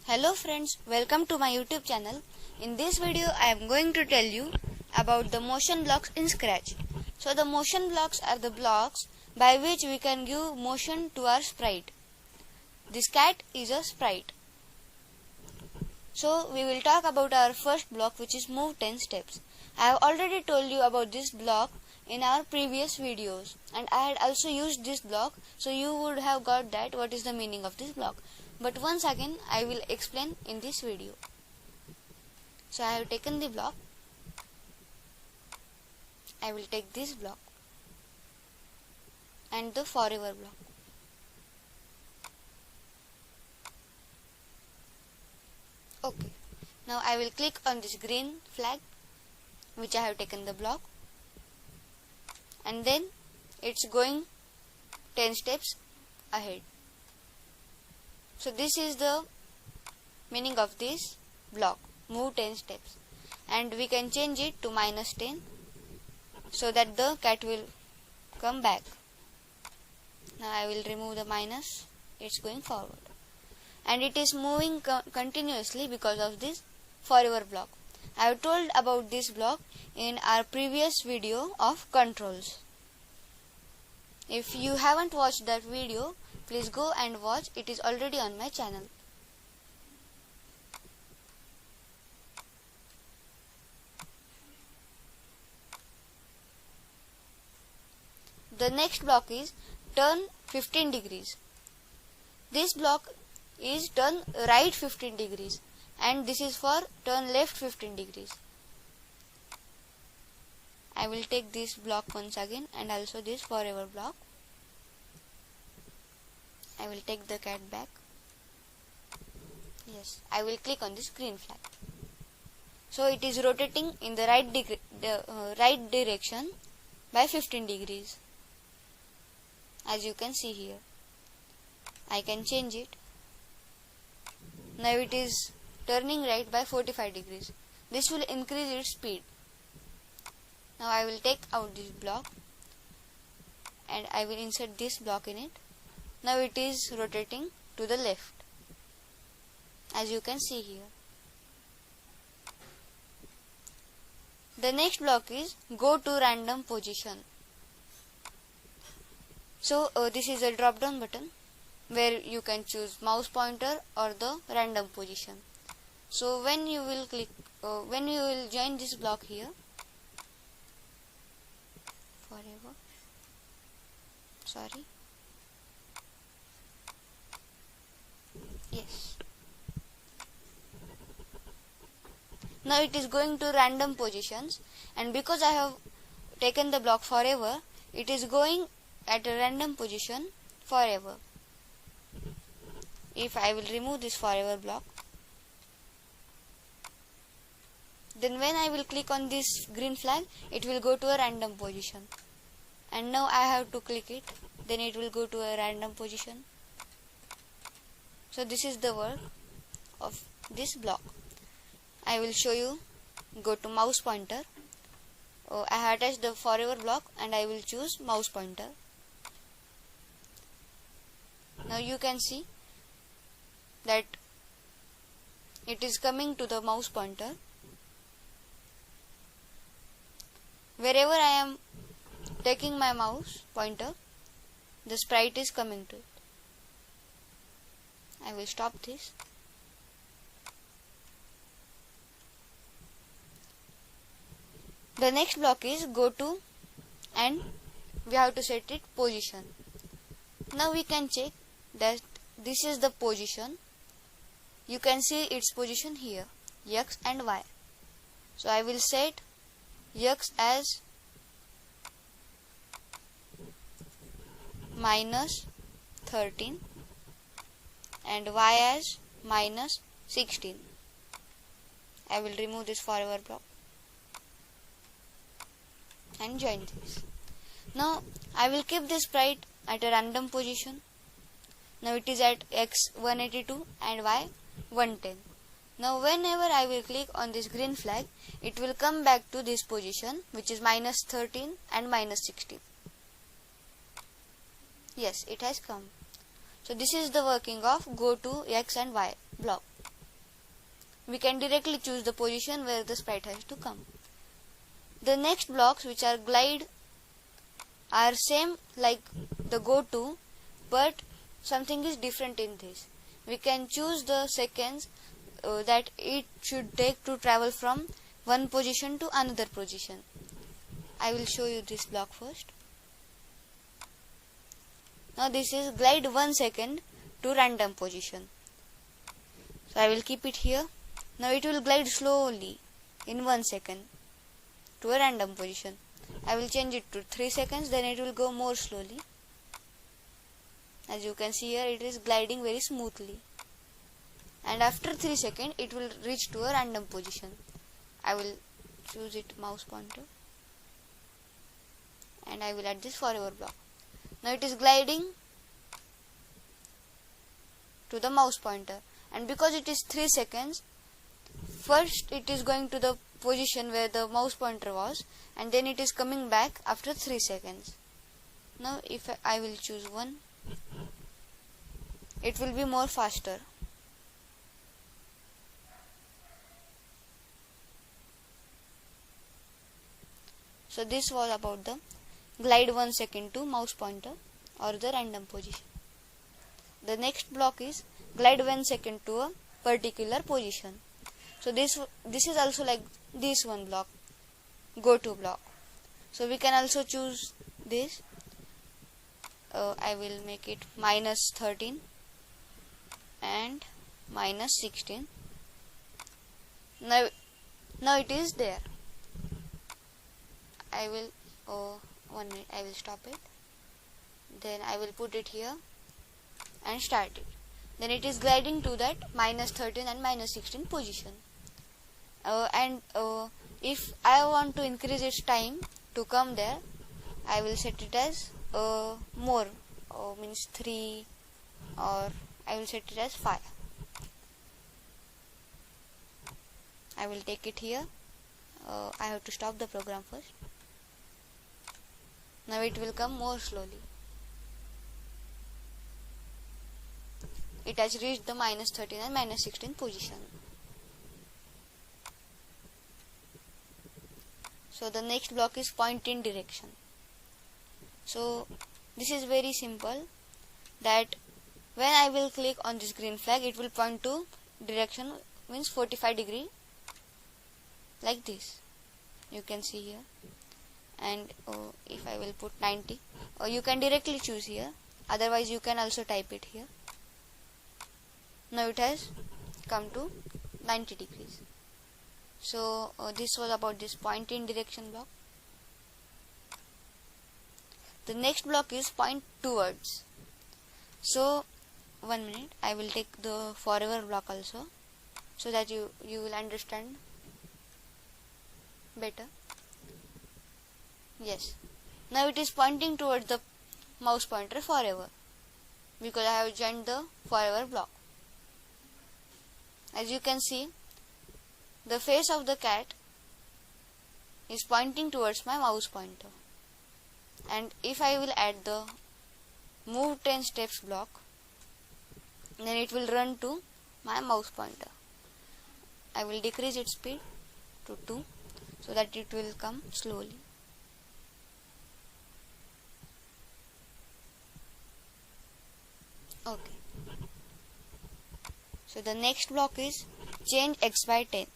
Hello friends, welcome to my YouTube channel. In this video I am going to tell you about the motion blocks in Scratch. So the motion blocks are the blocks by which we can give motion to our sprite. This cat is a sprite. So we will talk about our first block, which is move 10 steps. I have already told you about this block in our previous videos, and I had also used this block, so you would have got that what is the meaning of this block. But once again I will explain in this video. So I have taken the block. I will take this block and the forever block. Okay. Now I will click on this green flag which I have taken the block, and then it's going 10 steps ahead. So this is the meaning of this block, move 10 steps, and we can change it to -10 so that the cat will come back. Now I will remove the minus, it's going forward, and it is moving continuously because of this forever block. I have told about this block in our previous video of controls. If you haven't watched that video, please go and watch, it is already on my channel. The next block is turn 15 degrees. This block is turn right 15 degrees, and this is for turn left 15 degrees. I will take this block once again and also this forever block. I will take the cat back. Yes, I will click on this green flag. So it is rotating in the right direction by 15 degrees. As you can see here, I can change it. Now it is turning right by 45 degrees. This will increase its speed. Now I will take out this block and I will insert this block in it. Now it is rotating to the left, as you can see here. The next block is go to random position. So this is a drop down button where you can choose mouse pointer or the random position. So when you will join this block here, forever, sorry, yes. Now it is going to random positions, and because I have taken the block forever, it is going at a random position forever. If I will remove this forever block, then when I will click on this green flag, it will go to a random position, and now I have to click it, then it will go to a random position. So this is the work of this block. I will show you. Go to mouse pointer. I have attached the forever block and I will choose mouse pointer. Now you can see that it is coming to the mouse pointer. Wherever I am taking my mouse pointer, the sprite is coming to it. I will stop this. The next block is go to, and we have to set it position. Now we can check that this is the position. You can see its position here, X and Y. So I will set X as -13 and Y as -16. I will remove this forever block and join this. Now I will keep this sprite at a random position. Now it is at X 182 and Y 110. Now whenever I will click on this green flag, it will come back to this position, which is -13 and -16. Yes, it has come. So this is the working of go to X and Y block. we can directly choose the position where the sprite has to come. The next blocks, which are glide, are same like the go to, but something is different in this. We can choose the seconds that it should take to travel from one position to another position. I will show you this block first. Now this is glide 1 second to random position. So I will keep it here. Now it will glide slowly in 1 second to a random position. I will change it to 3 seconds, then it will go more slowly. As you can see here, it is gliding very smoothly. And after 3 seconds, it will reach to a random position. I will choose it mouse pointer. And I will add this forever block. Now it is gliding to the mouse pointer. And because it is 3 seconds, first it is going to the position where the mouse pointer was, and then it is coming back after 3 seconds. Now if I will choose 1, it will be more faster. So this was about the glide 1 second to mouse pointer or the random position. The next block is glide 1 second to a particular position. So this is also like this one block, go to block. So we can also choose this. I will make it -13 and -16. Now it is there. I will 1 minute, I will stop it. Then I will put it here and start it. Then it is gliding to that -13 and -16 position. If I want to increase its time to come there, I will set it as more, means 3, or I will set it as 5. I will take it here. I have to stop the program first. Now it will come more slowly. It has reached the -13 and -16 position. So the next block is point in direction. So this is very simple, that when I will click on this green flag, it will point to direction, means 45 degree, like this. You can see here. And if I will put 90, you can directly choose here, otherwise you can also type it here. Now it has come to 90 degrees. So this was about this point in direction block. The next block is point towards. So 1 minute, I will take the forever block also, so that you will understand better. Yes, now it is pointing towards the mouse pointer forever, because I have joined the forever block. As you can see, the face of the cat is pointing towards my mouse pointer. And if I will add the move 10 steps block, then it will run to my mouse pointer. I will decrease its speed to 2, so that it will come slowly. Okay. So the next block is change x by 10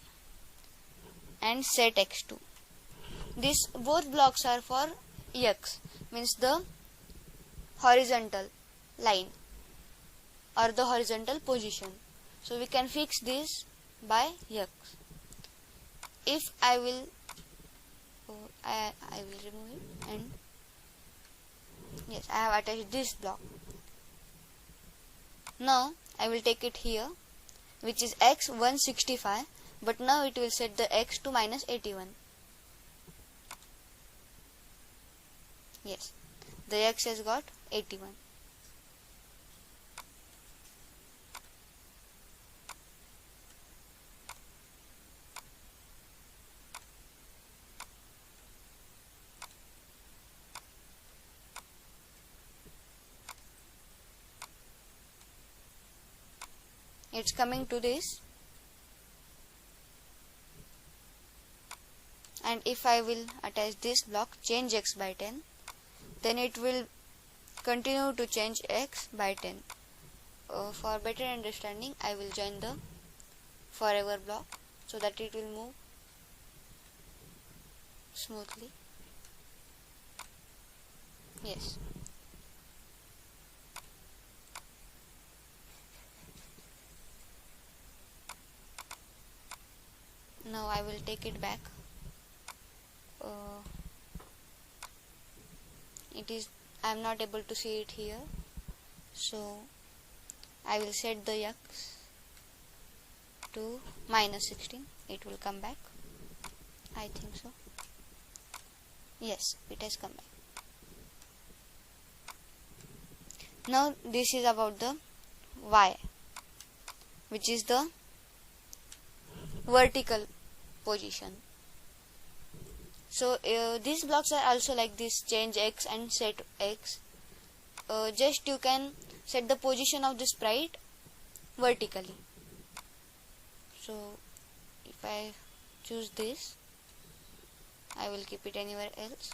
and set x to. These both blocks are for x, means the horizontal line or the horizontal position. So we can fix this by x. If I will remove it, and yes, I have attached this block. Now I will take it here, which is x 165, but now it will set the x to -81. Yes, the x has got 81. It's coming to this. and if I will attach this block change x by 10, then it will continue to change x by 10. For better understanding, I will join the forever block so that it will move smoothly. Yes. Now I will take it back. I am not able to see it here, so I will set the x to -16. It will come back. I think so. Yes, it has come back. Now this is about the y, which is the vertical position. So these blocks are also like this, change x and set x. Just you can set the position of the sprite vertically. So if I choose this, I will keep it anywhere else.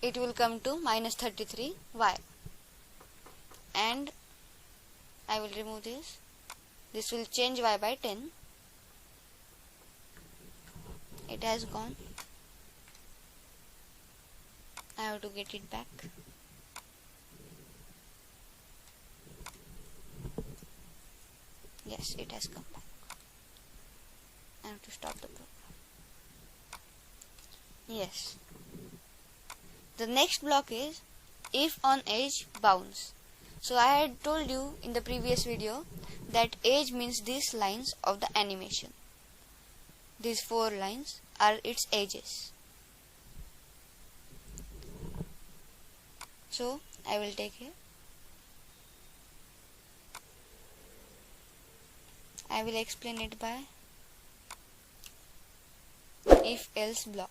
It will come to -33 y, and I will remove this. This will change y by 10. It has gone. I have to get it back. Yes, it has come back. I have to stop the program. Yes. The next block is if on edge bounce. So I had told you in the previous video that edge means these lines of the animation. These 4 lines are its edges. So I will take it. I will explain it by if else block.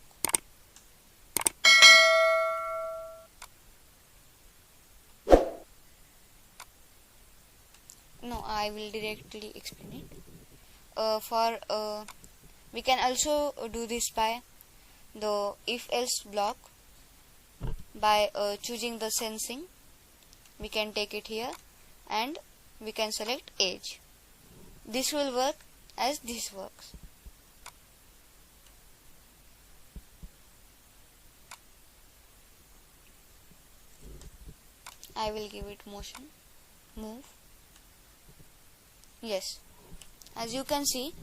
No, I will directly explain it. We can also do this by the if else block by choosing the sensing. We can take it here and we can select edge. This will work as this works. I will give it motion, move. Yes, as you can see,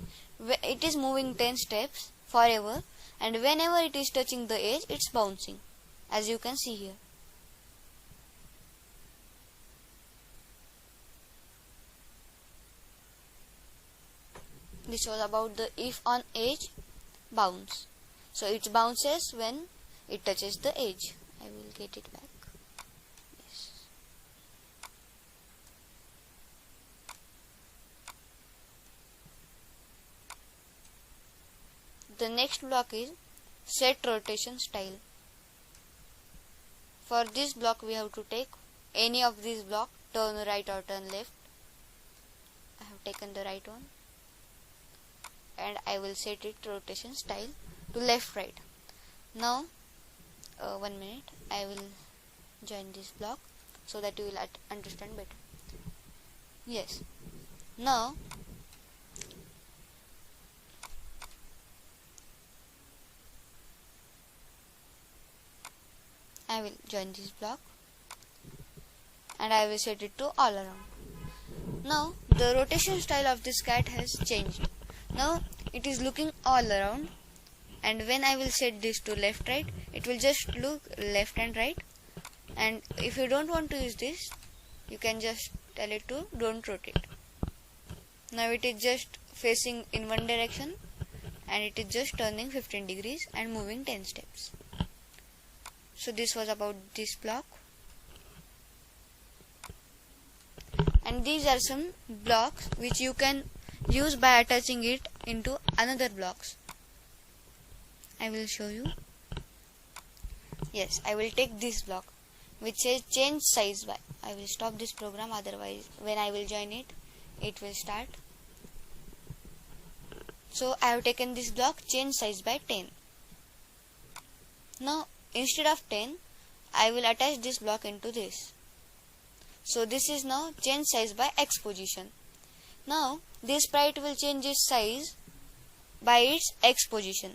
it is moving 10 steps forever, and whenever it is touching the edge, it's bouncing, as you can see here. This was about the if on edge bounce. So it bounces when it touches the edge. I will get it back. Yes. The next block is set rotation style. For this block we have to take any of these blocks, turn right or turn left. I have taken the right one, and I will set it rotation style to left right. Now 1 minute, I will join this block so that you will understand better. Yes, now I will join this block and I will set it to all around. Now the rotation style of this cat has changed. Now it is looking all around, and when I will set this to left right, it will just look left and right. And if you don't want to use this, you can just tell it to don't rotate. Now it is just facing in one direction and it is just turning 15 degrees and moving 10 steps. So this was about this block, and these are some blocks which you can use by attaching it into another blocks. I will show you. Yes, I will take this block which says change size by. I will stop this program, otherwise when I will join it, it will start. So I have taken this block, change size by 10. Now instead of 10, I will attach this block into this. So this is now change size by X position. Now this sprite will change its size by its X position.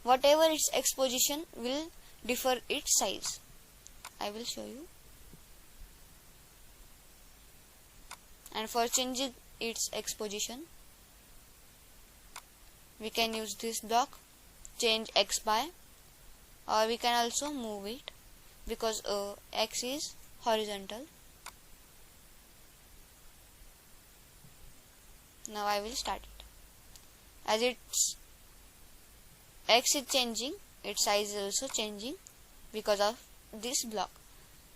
Whatever its X position will differ its size. I will show you. And for changing its X position, we can use this block, change X by, or we can also move it because X is horizontal. Now I will start it. As its X is changing, its size is also changing because of this block.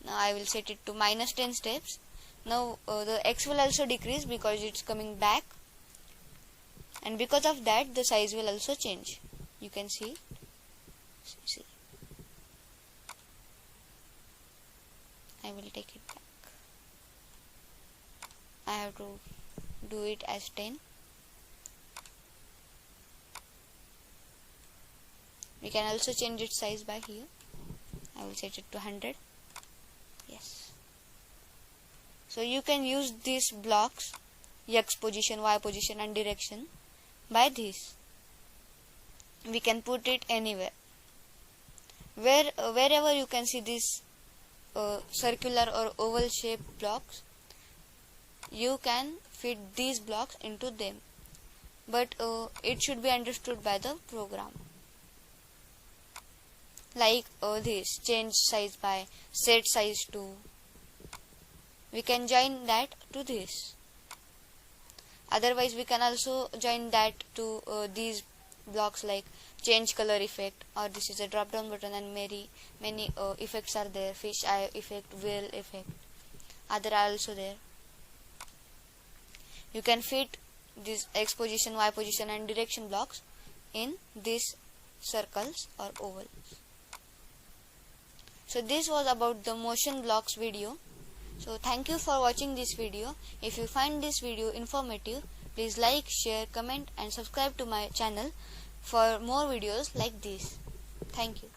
Now I will set it to -10 steps. Now the X will also decrease because it's coming back, and because of that the size will also change. You can see. I will take it back. I have to do it as 10. We can also change its size by here. I will set it to 100. Yes. So you can use these blocks, X position, Y position and direction, by this. We can put it anywhere. Wherever you can see this circular or oval shaped blocks, you can fit these blocks into them, but it should be understood by the program. Like this, change size by, set size to. We can join that to this. Otherwise we can also join that to these blocks, like change color effect, or this is a drop down button and many effects are there, fish eye effect, whale effect, other are also there. You can fit this X position, Y position and direction blocks in these circles or ovals. So this was about the motion blocks video. So thank you for watching this video. If you find this video informative, please like, share, comment and subscribe to my channel for more videos like this. Thank you.